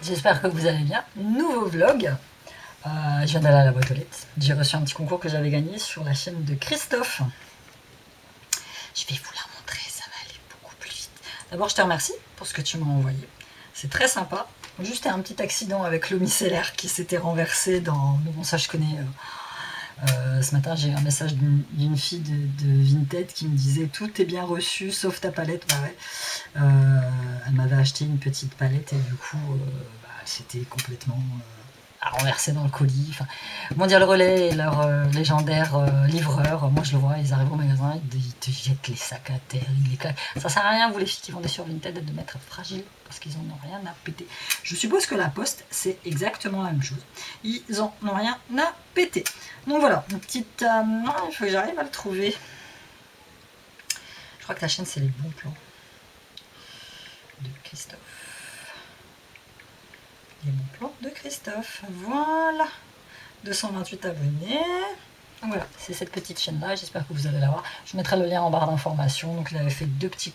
J'espère que vous allez bien. Nouveau vlog. Je viens d'aller à la boîte aux lettres. J'ai reçu un petit concours que j'avais gagné sur la chaîne de Christophe. Je vais vous la montrer, ça va aller beaucoup plus vite. D'abord, je te remercie pour ce que tu m'as envoyé. C'est très sympa. Juste un petit accident avec l'eau micellaire qui s'était renversé dans... Bon, ça, je connais... ce matin, j'ai eu un message d'une fille de Vinted qui me disait tout est bien reçu sauf ta palette. Bah ouais. Elle m'avait acheté une petite palette et du coup, c'était complètement renversé dans le colis. Enfin, comment dire, le relais et leur légendaire livreur, moi je le vois, ils arrivent au magasin, ils te jettent les sacs à terre, ils les claquent. Ça sert à rien, vous les filles qui vendez sur Vinted, de mettre fragile parce qu'ils en ont rien à péter. Je suppose que la poste, c'est exactement la même chose. Ils en ont rien à péter. Donc voilà, une petite... il faut que j'arrive à le trouver. Je crois que la chaîne, c'est les bons plans de Christophe. Les bons plans de Christophe. Voilà. 228 abonnés. Donc voilà, c'est cette petite chaîne-là. J'espère que vous allez la voir. Je mettrai le lien en barre d'informations. Donc il avait fait deux petits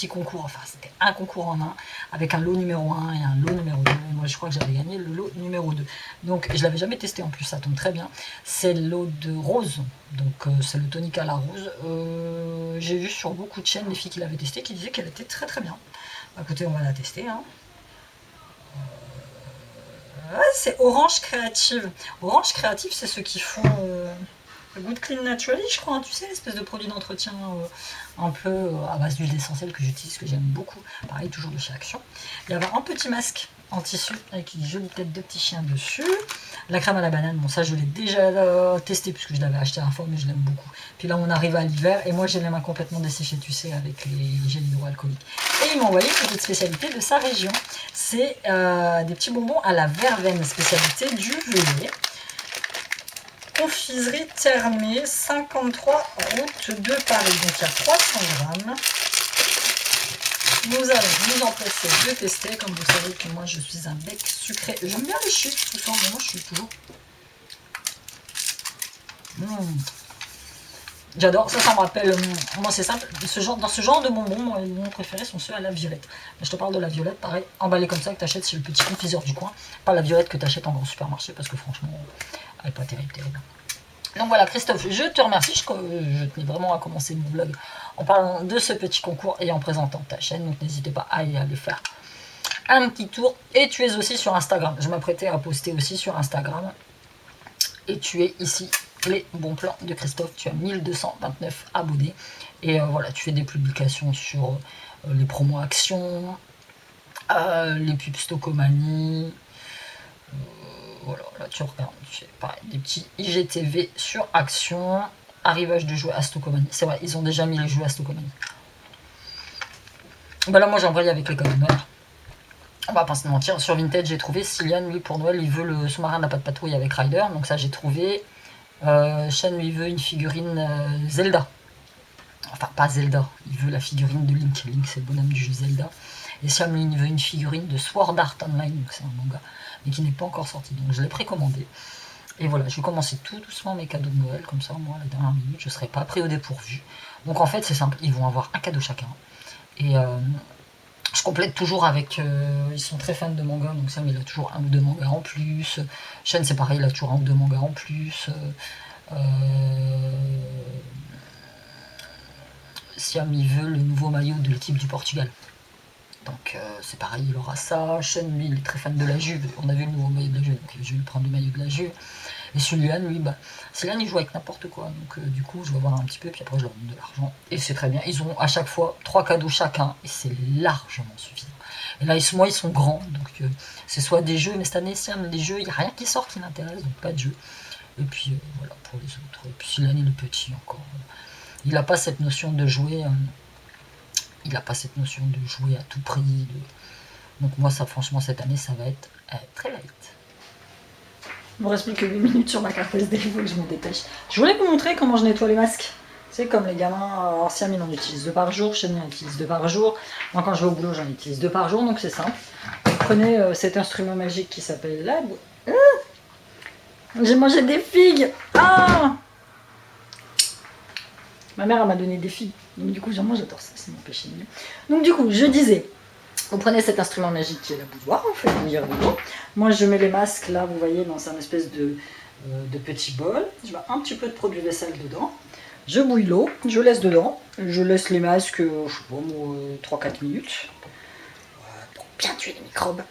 concours. Enfin, c'était un concours en un avec un lot numéro 1 et un lot numéro 2. Et moi, je crois que j'avais gagné le lot numéro 2. Donc je l'avais jamais testé en plus. Ça tombe très bien. C'est le lot de rose. Donc c'est le tonique à la rose. J'ai vu sur beaucoup de chaînes les filles qui l'avaient testé qui disaient qu'elle était très très bien. Bah, écoutez, on va la tester. Hein. C'est Orange Créative. Orange Créative, c'est ceux qui font le Good Clean Naturally, je crois. Hein, tu sais, l'espèce de produit d'entretien un peu à base d'huile essentielle que j'utilise, que j'aime beaucoup. Pareil, toujours de chez Action. Il y avait un petit masque en tissu avec une jolie tête de petit chien dessus. La crème à la banane, bon ça je l'ai déjà testé puisque je l'avais acheté un fois, mais je l'aime beaucoup. Puis là on arrive à l'hiver et moi j'ai les mains complètement desséchées, tu sais, avec les gels hydroalcooliques. Et il m'a envoyé une petite spécialité de sa région. C'est des petits bonbons à la verveine, spécialité du Velay. Confiserie Thermée, 53 route de Paris. Donc il y a 300 grammes. Nous allons nous empresser de tester. Comme vous savez que moi je suis un bec sucré. J'aime bien les chips, tout ça, mais moi je suis toujours... J'adore, ça me rappelle, moi c'est simple, dans ce genre de bonbons, mes préférés sont ceux à la violette. Mais je te parle de la violette, pareil, emballée comme ça, que tu achètes chez le petit confiseur du coin. Pas la violette que tu achètes en grand supermarché, parce que franchement, elle n'est pas terrible. Donc voilà, Christophe, je te remercie, je tenais vraiment à commencer mon vlog en parlant de ce petit concours et en présentant ta chaîne, donc n'hésitez pas à y aller faire un petit tour. Et tu es aussi sur Instagram, je m'apprêtais à poster aussi sur Instagram, et tu es ici. Les bons plans de Christophe, tu as 1229 abonnés et voilà, tu fais des publications sur les promos actions, les pubs Stocomanie, voilà, là tu regardes, tu fais pareil, des petits IGTV sur action, arrivage de jouets à Stocomanie, c'est vrai, ils ont déjà mis les jouets à Stocomanie. Bah là moi j'ai envoyé avec les codes de Noël. On va pas se mentir, sur Vinted j'ai trouvé Cillian, lui pour Noël il veut le sous-marin n'a pas de patrouille avec Ryder, donc ça j'ai trouvé. Shen lui veut une figurine Zelda. Enfin, pas Zelda, il veut la figurine de Link. Link, c'est le bonhomme du jeu Zelda. Et Sam, lui, veut une figurine de Sword Art Online, donc c'est un manga, mais qui n'est pas encore sorti. Donc je l'ai précommandé. Et voilà, je vais commencer tout doucement mes cadeaux de Noël, comme ça, moi, à la dernière minute, je ne serai pas pris au dépourvu. Donc en fait, c'est simple, ils vont avoir un cadeau chacun. Et je complète toujours avec... ils sont très fans de manga, donc Sam, il a toujours un ou deux mangas en plus. Shen, c'est pareil, il a toujours un ou deux mangas en plus. Siam, il veut le nouveau maillot de l'équipe du Portugal. Donc c'est pareil, il aura ça. Shen, lui, il est très fan de la Juve. On a vu le nouveau maillot de la Juve, donc je vais lui prendre le maillot de la Juve. Et Julian, lui, Julian, il joue avec n'importe quoi. Donc du coup, je vais voir un petit peu, puis après, je leur donne de l'argent. Et c'est très bien. Ils ont à chaque fois 3 cadeaux chacun, et c'est largement suffisant. Et là, moi, ils sont grands, donc c'est soit des jeux, mais cette année, Siam, les jeux, il n'y a rien qui sort qui l'intéresse, donc pas de jeu. Et puis voilà pour les autres. Et puis Cillian, il est petit encore. Il n'a pas cette notion de jouer. Il n'a pas cette notion de jouer à tout prix. Donc moi, ça, franchement, cette année, ça va être très light. Il me reste plus que 8 minutes sur ma carte SD, il faut que je me dépêche. Je voulais vous montrer comment je nettoie les masques. C'est comme les gamins anciens, ils en utilisent 2 par jour. Chez nous, on utilise 2 par jour. Moi, quand je vais au boulot, j'en utilise 2 par jour, donc c'est simple. Vous prenez cet instrument magique qui s'appelle la... J'ai mangé des figues. Ah, ma mère m'a donné des figues. Donc du coup, j'adore ça, c'est mon péché. Donc du coup, je disais, Vous prenez cet instrument magique qui est la bouilloire, vous faites bouillir de l'eau. Moi je mets les masques là, vous voyez, dans un espèce de petit bol. Je mets un petit peu de produit vaisselle dedans. Je bouille l'eau, je laisse dedans. Je laisse les masques, je sais pas, 3-4 minutes. Pour bien tuer les microbes.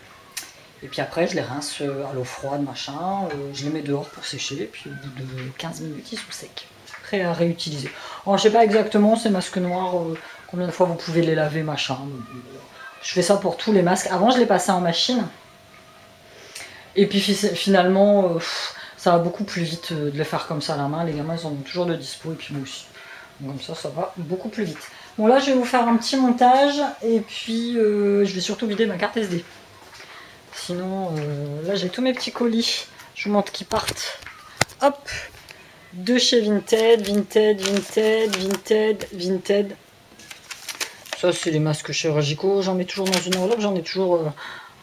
Et puis après je les rince à l'eau froide, machin. Je les mets dehors pour sécher. Et puis au bout de 15 minutes ils sont secs. Prêts à réutiliser. Alors je sais pas exactement ces masques noirs, combien de fois vous pouvez les laver, machin. Je fais ça pour tous les masques. Avant, je les passais en machine. Et puis finalement, ça va beaucoup plus vite de les faire comme ça à la main. Les gamins, ils en ont toujours de dispo. Et puis moi aussi. Donc comme ça va beaucoup plus vite. Bon, là, je vais vous faire un petit montage. Et puis, je vais surtout vider ma carte SD. Sinon, là, j'ai tous mes petits colis. Je vous montre qu'ils partent. Hop. De chez Vinted. Ça, c'est les masques chirurgicaux. J'en mets toujours dans une enveloppe. J'en ai toujours...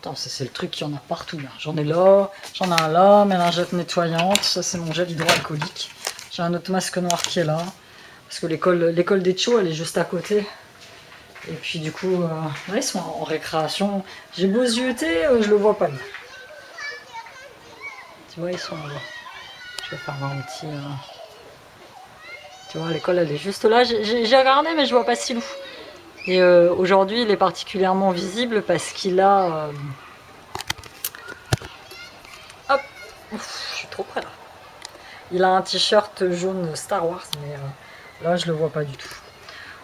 Attends, ça, c'est le truc qu'il y en a partout. J'en ai là. J'en ai un là. Mélangette nettoyante. Ça, c'est mon gel hydroalcoolique. J'ai un autre masque noir qui est là. Parce que l'école des Tchos, elle est juste à côté. Et puis, du coup, là, ils sont en récréation. J'ai beau zioter, je le vois pas là. Tu vois, ils sont là. Je vais faire un petit... Tu vois, l'école, elle est juste là. J'ai regardé, mais je vois pas Silou. Et aujourd'hui, il est particulièrement visible parce qu'il a... Hop, ouf, je suis trop près là. Il a un t-shirt jaune Star Wars, mais là, je le vois pas du tout.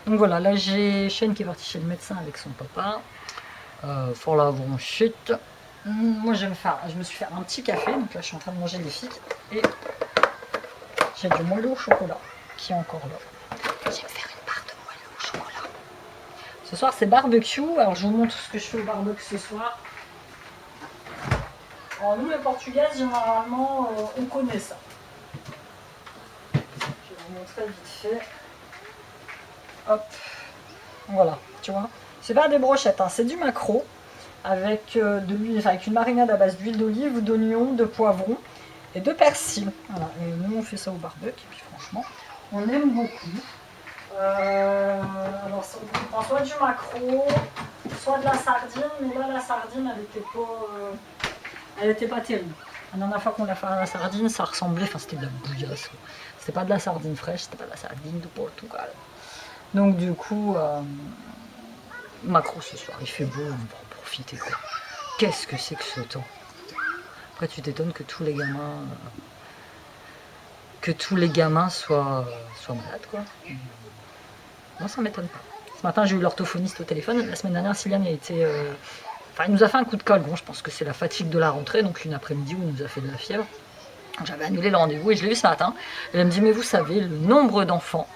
Donc voilà, là, j'ai Shane qui est parti chez le médecin avec son papa pour la bronchite. Moi, je me suis fait un petit café, donc là, je suis en train de manger des figues. Et j'ai du moelleux au chocolat qui est encore là. Je vais me faire une barre de moelleux au chocolat. Ce soir c'est barbecue, alors je vous montre ce que je fais au barbecue ce soir. Alors nous les Portugaises, généralement, on connaît ça. Je vais vous montrer vite fait. Hop, voilà, tu vois. C'est pas des brochettes, hein, c'est du maquereau avec, avec une marinade à base d'huile d'olive, d'oignon, de poivron et de persil. Voilà, et nous on fait ça au barbecue, et puis franchement, on aime beaucoup. Alors on prend soit du maquereau, soit de la sardine, mais là la sardine elle était pas terrible. La dernière fois qu'on l'a fait à la sardine, ça ressemblait, enfin c'était de la bouillasse. C'était pas de la sardine fraîche, c'était pas de la sardine du Portugal. Donc du coup, maquereau ce soir, il fait beau, on va en profiter quoi. Qu'est-ce que c'est que ce temps? Après tu t'étonnes que tous les gamins soient malades quoi. Non, ça m'étonne pas. Ce matin, j'ai eu l'orthophoniste au téléphone. La semaine dernière, Sylviane a été... il nous a fait un coup de colle. Bon, je pense que c'est la fatigue de la rentrée, donc une après-midi où il nous a fait de la fièvre. J'avais annulé le rendez-vous et je l'ai eu ce matin. Elle me dit, mais vous savez, le nombre d'enfants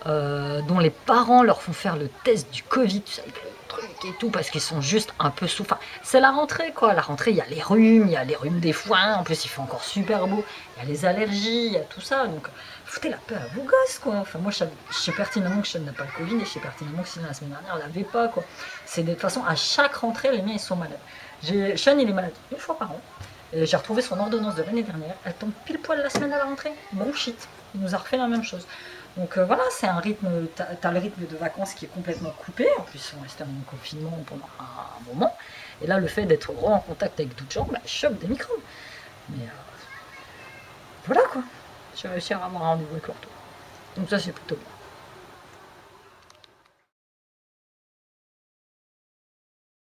dont les parents leur font faire le test du Covid, tu sais, le truc et tout, parce qu'ils sont juste un peu sous... Enfin, c'est la rentrée, quoi. La rentrée, il y a les rhumes des foins. En plus, il fait encore super beau. Il y a les allergies, il y a tout ça. Donc, foutez la paix à vos gosses, quoi. Enfin, moi, je sais pertinemment que Sean n'a pas le Covid et je sais pertinemment que Sylvain, la semaine dernière, elle l'avait pas, quoi. C'est de toute façon, à chaque rentrée, les miens, ils sont malades. Sean, il est malade une fois par an. Et j'ai retrouvé son ordonnance de l'année dernière. Elle tombe pile poil la semaine à la rentrée. Bronchite. Il nous a refait la même chose. Donc voilà, c'est un rythme, t'as le rythme de vacances qui est complètement coupé. En plus, on restait en confinement pendant un moment. Et là, le fait d'être en contact avec d'autres gens, chope des microbes. Mais voilà quoi. J'ai réussi à avoir un rendez-vous avec l'ortho. Donc ça, c'est plutôt bien.